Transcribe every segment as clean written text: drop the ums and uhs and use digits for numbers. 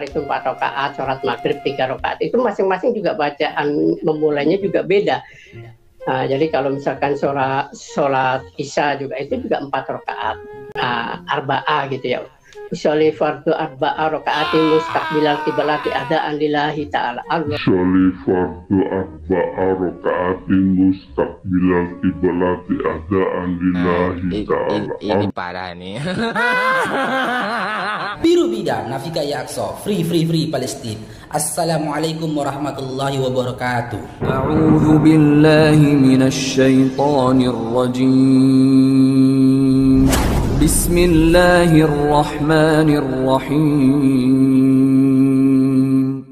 itu 4 rakaat, sholat maghrib 3 rakaat. Itu masing-masing juga bacaan memulainya juga beda. Jadi kalau misalkan sholat isya juga itu juga 4 rakaat, arba'ah gitu ya. Usolli fardu arba'a rakaatin mustaqbilal qiblati adaan lillahi ta'ala. Usolli fardu arba'a rakaatin mustaqbilal qiblati adaan lillahi ta'ala. Ini parah nih. Biru Bida, Nafika Ya Aqsa, free Palestine. Assalamualaikum warahmatullahi wabarakatuh. A'udzu billahi minasy syaithanir rajim. Bismillahirrahmanirrahim.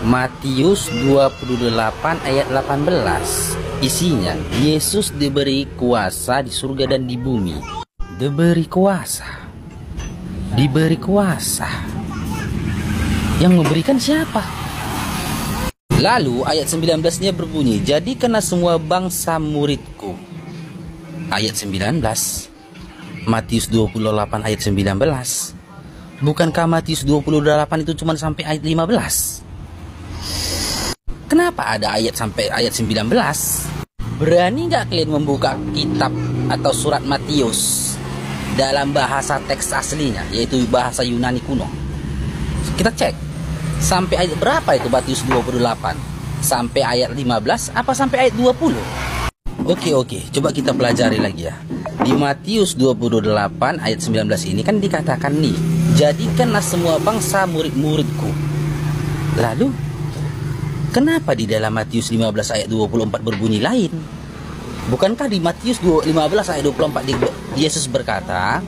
Matius 28 ayat 18. Isinya, Yesus diberi kuasa di surga dan di bumi. Diberi kuasa. Yang memberikan siapa? Lalu ayat 19-nya berbunyi, jadikanlah semua bangsa muridku. Ayat 19. Matius 28 ayat 19. Bukankah Matius 28 itu cuma sampai ayat 15? Kenapa ada ayat sampai ayat 19? Berani nggak kalian membuka kitab atau surat Matius dalam bahasa teks aslinya, yaitu bahasa Yunani kuno? Kita cek sampai ayat berapa itu Matius 28? Sampai ayat 15 apa sampai ayat 20? Oke, coba kita pelajari lagi ya. Di Matius 28 ayat 19 ini kan dikatakan nih, jadikanlah semua bangsa murid-muridku. Lalu kenapa di dalam Matius 15 ayat 24 berbunyi lain? Bukankah di Matius 15 ayat 24 Yesus berkata,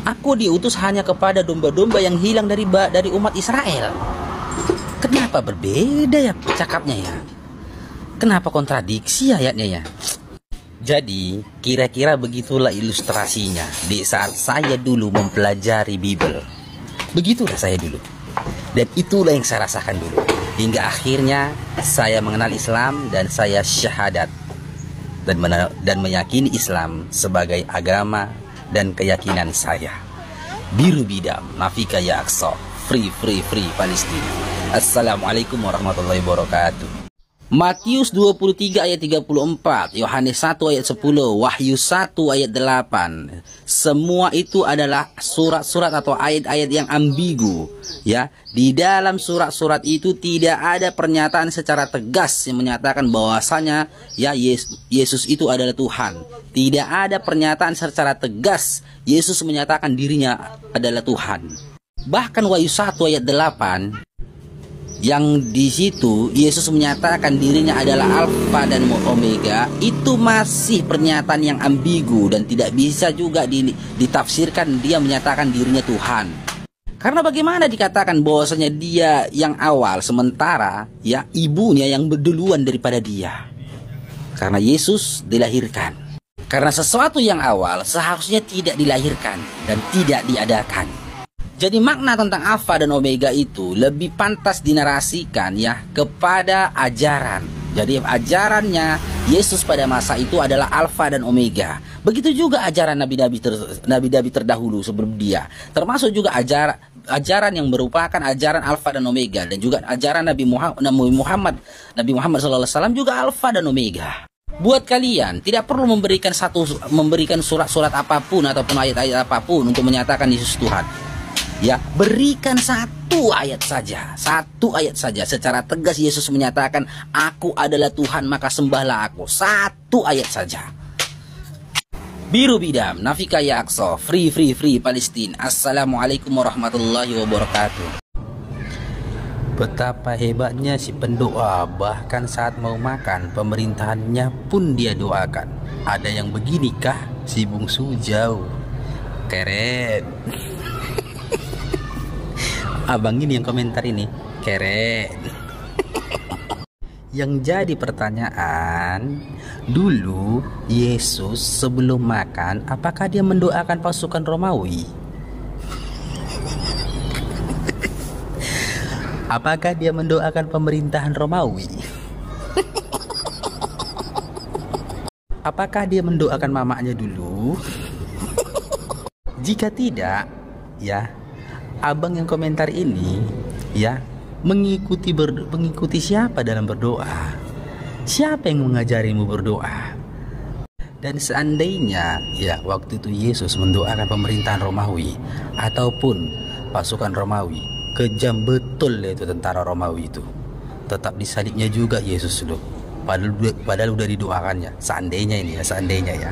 aku diutus hanya kepada domba-domba yang hilang dari umat Israel. Kenapa berbeda ya cakapnya ya? Kenapa kontradiksi ayatnya ya? Jadi kira-kira begitulah ilustrasinya di saat saya dulu mempelajari Bible. Begitulah saya dulu. Dan itulah yang saya rasakan dulu. Hingga akhirnya saya mengenal Islam dan saya syahadat dan meyakini Islam sebagai agama dan keyakinan saya. Biru Bidam, Nafika Ya Aqsa, free Palestina. Assalamualaikum warahmatullahi wabarakatuh. Matius 23 ayat 34, Yohanes 1 ayat 10, Wahyu 1 ayat 8. Semua itu adalah surat-surat atau ayat-ayat yang ambigu, ya. Di dalam surat-surat itu tidak ada pernyataan secara tegas yang menyatakan bahwasanya ya Yesus itu adalah Tuhan. Tidak ada pernyataan secara tegas Yesus menyatakan dirinya adalah Tuhan. Bahkan Wahyu 1 ayat 8 yang di situ Yesus menyatakan dirinya adalah Alfa dan Omega, itu masih pernyataan yang ambigu dan tidak bisa juga ditafsirkan dia menyatakan dirinya Tuhan. Karena bagaimana dikatakan bahwasanya dia yang awal sementara ya ibunya yang berduluan daripada dia? Karena Yesus dilahirkan. Karena sesuatu yang awal seharusnya tidak dilahirkan dan tidak diadakan. Jadi makna tentang Alfa dan Omega itu lebih pantas dinarasikan ya kepada ajaran. Jadi ajarannya Yesus pada masa itu adalah Alfa dan Omega. Begitu juga ajaran nabi-nabi terdahulu sebelum dia. Termasuk juga ajaran yang merupakan ajaran Alfa dan Omega, dan juga ajaran Nabi Muhammad SAW juga Alfa dan Omega. Buat kalian tidak perlu memberikan surat-surat apapun ataupun ayat-ayat apapun untuk menyatakan Yesus Tuhan. Ya, berikan satu ayat saja secara tegas Yesus menyatakan aku adalah Tuhan, maka sembahlah aku. Satu ayat saja. Biru Bidam, Nafika Ya Aqsa, free Palestina. Assalamualaikum warahmatullahi wabarakatuh. Betapa hebatnya si pendoa, bahkan saat mau makan pemerintahannya pun dia doakan. Ada yang beginikah si bungsu jauh? Keren. Abang ini yang komentar ini keren. Yang jadi pertanyaan, dulu Yesus sebelum makan apakah dia mendoakan pasukan Romawi? Apakah dia mendoakan pemerintahan Romawi? Apakah dia mendoakan mamanya dulu? Jika tidak, ya, abang yang komentar ini ya mengikuti siapa dalam berdoa? Siapa yang mengajarimu berdoa? Dan seandainya ya waktu itu Yesus mendoakan pemerintahan Romawi ataupun pasukan Romawi, kejam betul itu tentara Romawi itu, tetap disalibnya juga Yesus loh. Padahal udah didoakannya. Seandainya ini ya, seandainya ya.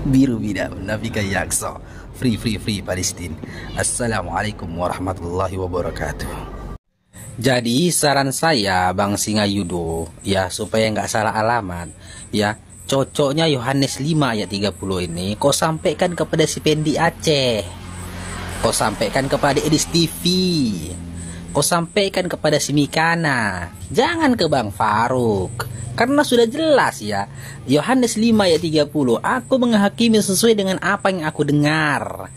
Biru bidam nafika yakso. Free Palestina. Assalamualaikum warahmatullahi wabarakatuh. Jadi saran saya Bang Singayudo ya, supaya nggak salah alamat ya, cocoknya Yohanes 5 ayat 30 ini kau sampaikan kepada si Pendi Aceh, kau sampaikan kepada Edis TV, kau sampaikan kepada si Mikana, jangan ke Bang Faruk. Karena sudah jelas ya, Yohanes 5 ayat 30, aku menghakimi sesuai dengan apa yang aku dengar.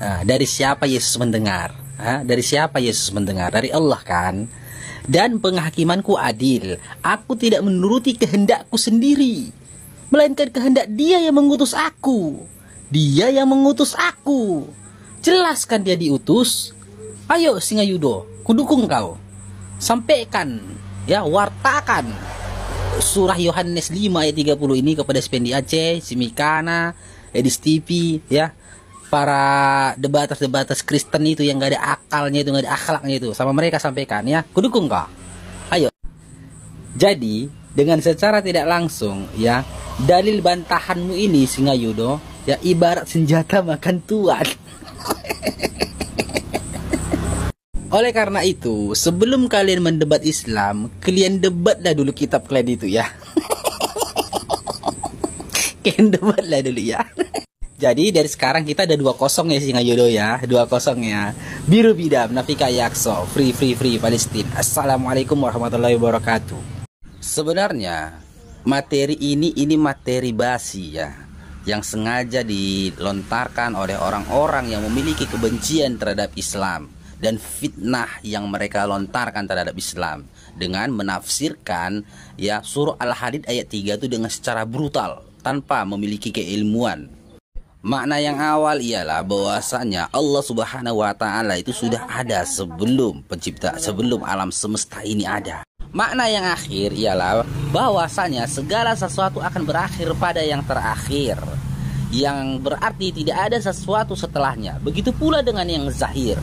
Nah, dari siapa Yesus mendengar? Dari siapa Yesus mendengar? Dari Allah kan? Dan penghakimanku adil, aku tidak menuruti kehendakku sendiri, melainkan kehendak Dia yang mengutus aku. Dia yang mengutus aku. Jelaskan dia diutus. Ayo Singayudo, kudukung kau. Sampaikan, ya, wartakan surah Yohanes 5 ayat 30 ini kepada Spendi Aceh, si Mikana, Edis TV, ya, para debaters Kristen itu yang gak ada akalnya itu, gak ada akhlaknya itu, sama mereka sampaikan ya, kudukung kau. Ayo. Jadi dengan secara tidak langsung ya, dalil bantahanmu ini Singayudo ya ibarat senjata makan tuan. Oleh karena itu, sebelum kalian mendebat Islam, kalian debatlah dulu kitab kalian itu ya. Kalian debatlah dulu ya. Jadi dari sekarang kita ada 2-0 ya Singayudo ya, 2-0 ya. Biru bidam nafika yakso. Free Palestina. Assalamualaikum warahmatullahi wabarakatuh. Sebenarnya materi ini materi basi ya, yang sengaja dilontarkan oleh orang-orang yang memiliki kebencian terhadap Islam dan fitnah yang mereka lontarkan terhadap Islam dengan menafsirkan ya surah Al-Hadid ayat 3 itu dengan secara brutal tanpa memiliki keilmuan. Makna yang awal ialah bahwasanya Allah Subhanahu wa taala itu sudah ada sebelum alam semesta ini ada. Makna yang akhir ialah bahwasanya segala sesuatu akan berakhir pada yang terakhir, yang berarti tidak ada sesuatu setelahnya. Begitu pula dengan yang zahir,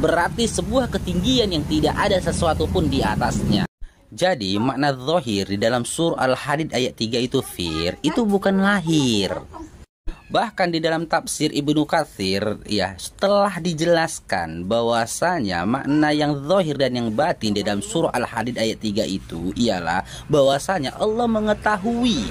berarti sebuah ketinggian yang tidak ada sesuatu pun di atasnya. Jadi makna zahir di dalam surah Al-Hadid ayat 3 itu itu bukan lahir. Bahkan di dalam tafsir Ibnu Katsir ya, setelah dijelaskan bahwasanya makna yang zahir dan yang batin di dalam surah Al-Hadid ayat 3 itu ialah bahwasanya Allah mengetahui.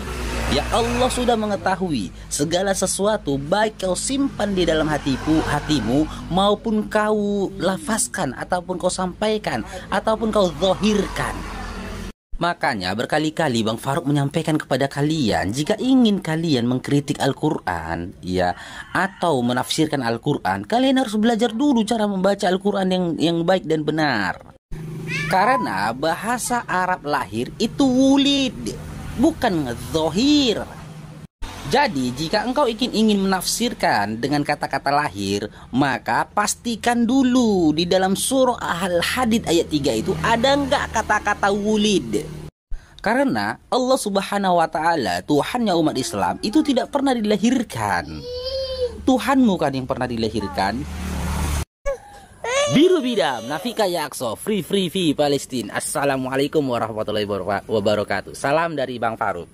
Ya, Allah sudah mengetahui segala sesuatu, baik kau simpan di dalam hatimu maupun kau lafazkan ataupun kau sampaikan ataupun kau zahirkan. Makanya berkali-kali Bang Faruk menyampaikan kepada kalian, jika ingin kalian mengkritik Al-Quran ya, atau menafsirkan Al-Quran, kalian harus belajar dulu cara membaca Al-Quran yang baik dan benar. Karena bahasa Arab lahir itu wulid, bukan zahir. Jadi jika engkau ingin menafsirkan dengan kata-kata lahir, maka pastikan dulu di dalam surah Al-Hadid ayat 3 itu ada enggak kata-kata wulid. Karena Allah Subhanahu wa taala, Tuhannya umat Islam itu tidak pernah dilahirkan. Tuhanmu kan yang pernah dilahirkan. Biru bidam nafika yakso. Free Palestina. Assalamualaikum warahmatullahi wabarakatuh. Salam dari Bang Faruk.